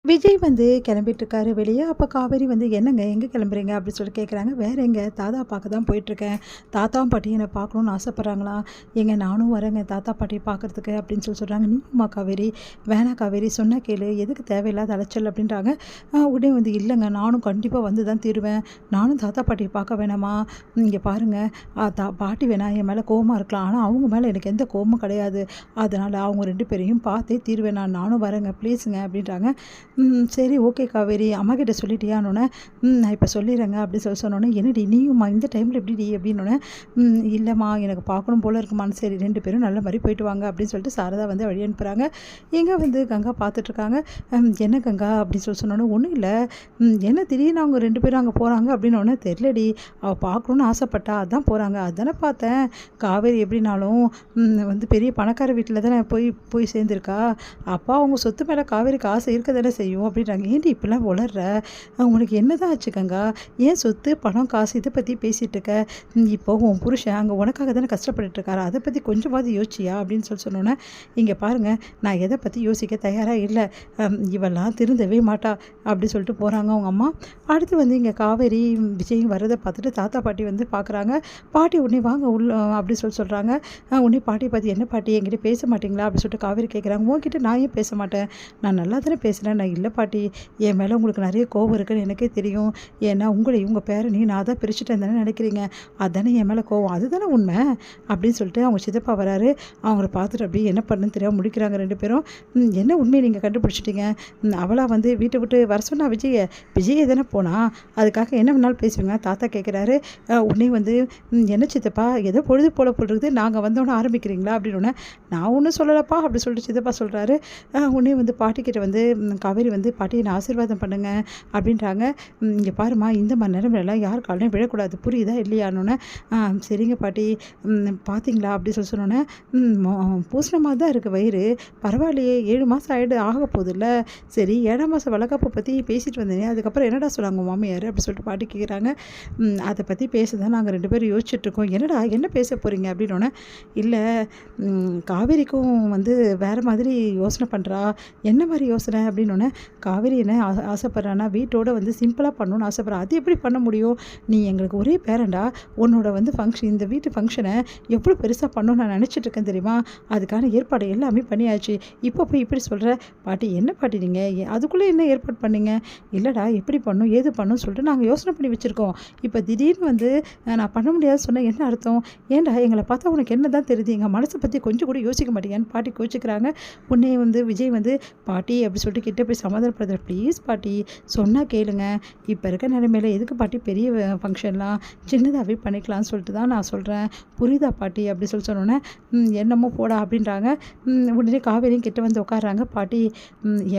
விஜய் வந்து கிளம்பிட்டுருக்காரு வெளியே. அப்போ காவேரி வந்து என்னங்க எங்கே கிளம்புறீங்க அப்படின்னு சொல்லி கேட்குறாங்க. வேறு எங்கே தாத்தா பார்க்க தான் போயிட்டுருக்கேன். தாத்தாவும் பாட்டியும் என்னை பார்க்கணுன்னு ஆசைப்பட்றாங்களா? எங்க நானும் வரேங்க தாத்தா பாட்டி பார்க்குறதுக்கு அப்படின்னு சொல்லி சொல்கிறாங்க. நீயுமா காவேரி? வேணாம் காவேரி, சொன்னால் கேளு, எதுக்கு தேவையில்லாத அலைச்சல் அப்படின்றாங்க. உடனே வந்து இல்லைங்க, நானும் கண்டிப்பாக வந்து தான் தீருவேன். நானும் தாத்தா பாட்டியை பார்க்க வேணாமா? இங்கே பாருங்கள், பாட்டி வேணா என் மேலே கோவமாக இருக்கலாம், ஆனால் அவங்க மேலே எனக்கு எந்த கோவமும் கிடையாது. அதனால் அவங்க 2 பேரையும் பார்த்தே தீருவேன், நானும் வரேங்க ப்ளீஸுங்க அப்படின்றாங்க. சரி ஓகே காவேரி, அம்மாக்கிட்ட சொல்லிட்டியான்னொன்னே, நான் இப்போ சொல்லிடுறேங்க அப்படின்னு சொன்னோன்னே, என்னடி நீயும்மா இந்த டைமில் எப்படிடி அப்படின்னோடனே, இல்லைம்மா எனக்கு பார்க்கணும் போல் இருக்குமான்னு. சரி 2 பேரும் நல்ல மாதிரி போயிட்டு வாங்க அப்படின்னு சொல்லிட்டு சாரதா வந்து வழி அனுப்புகிறாங்க. இங்கே வந்து கங்கா பார்த்துட்ருக்காங்க. என்ன கங்கா அப்படின்னு சொன்னோன்னே, ஒன்றும் இல்லை, என்ன திடீர்னு அவங்க 2 பேரும் அங்கே போகிறாங்க அப்படின்னோடனே, தெரிலடி, அவள் பார்க்கணுன்னு ஆசைப்பட்டா அதான் போகிறாங்க, அதானே பார்த்தேன். காவேரி எப்படின்னாலும் வந்து பெரிய பணக்கார வீட்டில் தானே போய் சேர்ந்துருக்கா. அப்பா அவங்க சொத்து மேலே காவேரிக்கு ஆசை இருக்க தானே செய்யும் அப்படின்றாங்க. ஏன்டி இப்படிலாம் வளர்ற, உனக்கு என்ன தான் ஆச்சு கங்கா? ஏன் சொத்து பணம் காசு இதை பற்றி பேசிகிட்டு இருக்க? இப்போ உன் புருஷன் அங்கே உனக்காக தானே கஷ்டப்பட்டுட்டு இருக்காரு, அதை பற்றி கொஞ்சமாவது யோசிச்சியா அப்படின்னு சொன்னோன்னே, இங்கே பாருங்கள், நான் எதை பற்றி யோசிக்க தயாராக இல்லை, இவெல்லாம் திருந்தவே மாட்டா அப்படி சொல்லிட்டு போகிறாங்க அவங்க அம்மா. அடுத்து வந்து இங்கே காவேரி விஜயும் வர்றதை பார்த்துட்டு தாத்தா பாட்டி வந்து பார்க்குறாங்க. பாட்டி உடனே வாங்க உள்ள அப்படி சொல்கிறாங்க. உடனே பாட்டி பார்த்து, என்ன பாட்டி என்கிட்ட பேச மாட்டிங்களா அப்படி சொல்லிட்டு காவேரி கேட்குறாங்க. உங்ககிட்ட நான் ஏன் பேச மாட்டேன், நான் நல்லா தானே பேசுகிறேன். நான் இல்லை பாட்டி, என் மேலே உங்களுக்கு நிறைய கோபம் இருக்குன்னு எனக்கே தெரியும். ஏன்னா உங்களையும் உங்கள் பேரனையும் நான் தான் பிரிச்சுட்டேன் தானே நினைக்கிறீங்க, அதுதானே என் மேலே கோவம், அதுதானே உண்மை அப்படின்னு சொல்லிட்டு அவங்க சித்தப்பா வராரு. அவங்கள பார்த்துட்டு அப்படியே என்ன பண்ணுன்னு தெரியாமல் முடிக்கிறாங்க 2 பேரும். என்ன உண்மையை நீங்கள் கண்டுபிடிச்சிட்டிங்க? அவளாக வந்து வீட்டை விட்டு வர சொன்னா விஜயை தானே போனா, அதுக்காக என்ன வேணாலும் பேசுவீங்க தாத்தா கேட்குறாரு. உடனே வந்து என்ன சித்தப்பா ஏதோ பொழுது போல போடுறது, நாங்கள் வந்தோன்னே ஆரம்பிக்கிறீங்களா அப்படின்னு. நான் ஒன்றும் சொல்லலப்பா அப்படி சொல்லிட்டு சித்தப்பா சொல்கிறாரு. உடனே வந்து பாட்டிக்கிட்ட வந்து காவேரி வந்து, பாட்டி நான் ஆசீர்வாதம் பண்ணுங்க அப்படின்றாங்க. இங்கே பாருமா, இந்த மாதிரி நேரம்லாம் யார் காலையும் விழக்கூடாது, புரியுதா இல்லையானோன்னே, சரிங்க பாட்டி, பார்த்தீங்களா அப்படி சொன்னோன்னே, பூசண மாதிரி தான் இருக்குது வயிறு, பரவாயில்லையே 7 மாதம் ஆக போகுதுல்ல, சரி 7ஆம் மாதம் வளர்க்காப்பை பற்றி பேசிட்டு வந்தேனே, அதுக்கப்புறம் என்னடா சொன்னாங்க மாமியார் அப்படி சொல்லிட்டு பாட்டி கேட்குறாங்க. அதை பற்றி பேச தான் நாங்கள் 2 பேரும் யோசிச்சுட்ருக்கோம். என்னடா என்ன பேச போகிறீங்க அப்படின்னோடனே, இல்லை காவேரிக்கும் வந்து வேறு மாதிரி யோசனை பண்ணுறா. என்ன மாதிரி யோசனை அப்படின்னோடனே, காவேரி என்ன ஆசைப்பட்றான்னா வீட்டோட வந்து சிம்பிளாக பண்ணணும்னு ஆசைப்பட்றா. அது எப்படி பண்ண முடியும்? நீ எங்களுக்கு ஒரே பேரண்டா, உன்னோட வந்து இந்த வீட்டு ஃபங்க்ஷனை எவ்வளோ பெருசாக பண்ணணும்னு நான் நினச்சிட்ருக்கேன் தெரியுமா, அதுக்கான ஏற்பாடு எல்லாமே பண்ணியாச்சு, இப்போ போய் இப்படி சொல்கிற. பாட்டி என்ன பாட்டி நீங்கள் அதுக்குள்ளே என்ன ஏற்பாடு பண்ணீங்க? இல்லைடா, எப்படி பண்ணணும் ஏது பண்ணணும்னு சொல்லிட்டு நாங்கள் யோசனை பண்ணி வச்சுருக்கோம். இப்போ திடீர்னு வந்து நான் பண்ண முடியாது சொன்னேன், என்ன அர்த்தம்? ஏன்டா எங்களை பார்த்தா உனக்கு என்ன தான் தெரியுது, எங்கள் மனசை பற்றி கொஞ்சம் கூட யோசிக்க மாட்டேங்கன்னு பாட்டி கோச்சிக்கிறாங்க. உடனே வந்து விஜய் வந்து, பாட்டி அப்படி சொல்லிட்டு கிட்டே போய் சமாதானப்படுத்துகிற, ப்ளீஸ் பாட்டி சொன்னால் கேளுங்க, இப்போ இருக்க நிலைமையில் எதுக்கு பாட்டி பெரிய ஃபங்க்ஷன்லாம் சின்னதாகவே பண்ணிக்கலாம்னு சொல்லிட்டு தான் நான் சொல்கிறேன், புரியுதா பாட்டி அப்படி சொன்னோன்னே, என்னமோ போடா அப்படின்றாங்க. உடனே காவேரியும் கிட்ட வந்து உட்காடுறாங்க. பாட்டி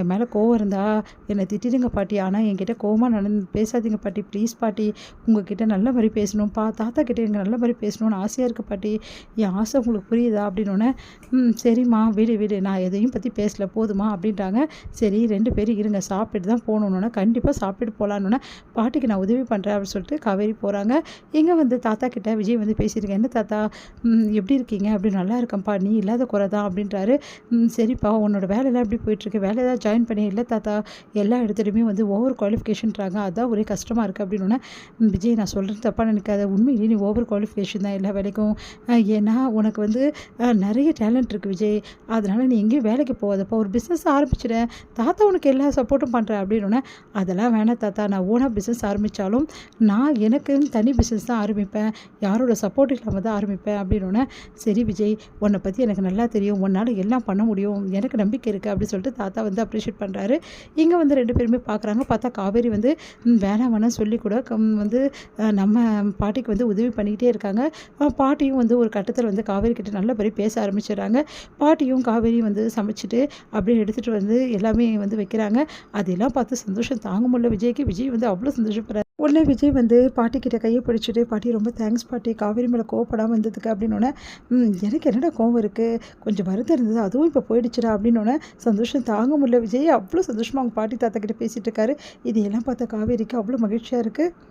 என் மேலே கோவம் இருந்தா என்னை திட்டிடுங்க பாட்டி, ஆனால் என்கிட்ட கோவமாக பேசாதீங்க பாட்டி, ப்ளீஸ் பாட்டி, உங்ககிட்ட நல்ல மாதிரி பேசணும், தாத்தா கிட்டே எனக்கு நல்ல மாதிரி பேசணும்னு ஆசையாக இருக்குது பாட்டி, என் ஆசை உங்களுக்கு புரியுதா அப்படின்னோடனே, சரிம்மா விடு நான் எதையும் பற்றி பேசல போதுமா அப்படின்ட்டாங்க. சரி 2 பேரும் இருங்க, சாப்பிட்டு தான் போகணுன்னா கண்டிப்பாக சாப்பிட்டு போகலான்னு, பாட்டிக்கு நான் உதவி பண்ணுறேன் அப்படின்னு சொல்லிட்டு காவேரி போகிறாங்க. இங்கே வந்து தாத்தா கிட்ட விஜய் வந்து பேசியிருக்கேன். என்ன தாத்தா எப்படி இருக்கீங்க அப்படி, நல்லா இருக்கேன்ப்பா, நீ இல்லாத குறை தான் அப்படின்றாரு. சரிப்பா, உன்னோட வேலையெல்லாம் எப்படி போயிட்டுருக்கு, வேலை ஏதாவது ஜாயின் பண்ணி? இல்லை தாத்தா, எல்லா இடத்துலையுமே வந்து ஓவர் குவாலிஃபிகேஷன்றாங்க, அதுதான் ஒரே கஷ்டமாக இருக்குது அப்படின்னு. விஜய் நான் சொல்கிறது தப்பாக நினைக்காத, உண்மையிலேயே நீ ஓவர் குவாலிஃபிகேஷன் தான் எல்லா வேலைக்கும், ஏன்னா உனக்கு வந்து நிறைய டேலண்ட் இருக்குது விஜய், அதனால் நீ எங்கேயும் வேலைக்கு போகாதப்போ ஒரு பிஸ்னஸ் ஆரம்பிச்சிட, தாத்தா உனக்கு எல்லா சப்போர்ட்டும் பண்ணுறேன் அப்படின்னு. அதெல்லாம் வேணாம் தாத்தா, நான் ஓனாக பிஸ்னஸ் ஆரம்பித்தாலும் நான் எனக்குன்னு தனி பிஸ்னஸ் தான் ஆரம்பிப்பேன், யாரோட சப்போர்ட் இல்லாமல் தான் ஆரம்பிப்பேன் அப்படின்னு. சரி விஜய், உன்னை பற்றி எனக்கு நல்லா தெரியும், உன்னால் எல்லாம் பண்ண முடியும், எனக்கு நம்பிக்கை இருக்குது அப்படின்னு சொல்லிட்டு தாத்தா வந்து அப்ரிஷியேட் பண்ணுறாரு. இங்கே வந்து 2 பேருமே பார்க்குறாங்க. பார்த்தா காவேரி வந்து வேணாம் சொல்லி கூட வந்து நம்ம பாட்டிக்கு வந்து உதவி பண்ணிக்கிட்டே இருக்காங்க. பாட்டியும் வந்து ஒரு கட்டத்தில் வந்து காவேரி கிட்ட நல்லபடி பேச ஆரம்பிச்சிடுறாங்க. பாட்டியும் காவேரியும் வந்து சமைச்சிட்டு அப்படியே எடுத்துகிட்டு வந்து எல்லாமே வந்து வைக்கிறாங்க. அதெல்லாம் பார்த்து சந்தோஷம் தாங்க முடியல விஜய்க்கு. விஜய் வந்து அவ்வளோ சந்தோஷப்படுறாரு. உடனே விஜய் வந்து பாட்டிக்கிட்ட கையை பிடிச்சிட்டு, பாட்டி ரொம்ப தேங்க்ஸ் பாட்டி, காவேரி மேலே கோவப்படாமல் இருந்ததுக்கு அப்படின்னோடனே, எனக்கு என்னடா கோவம் இருக்குது, கொஞ்சம் வருத்தம் இருந்தது, அதுவும் இப்போ போயிடுச்சுடா அப்படின்னோடனே சந்தோஷம் தாங்க முடியல விஜய். அவ்வளோ சந்தோஷமாக அவங்க பாட்டி தாத்தா கிட்ட பேசிகிட்டு இருக்காரு. இதையெல்லாம் பார்த்த காவேரிக்கு அவ்வளோ மகிழ்ச்சியாக இருக்குது.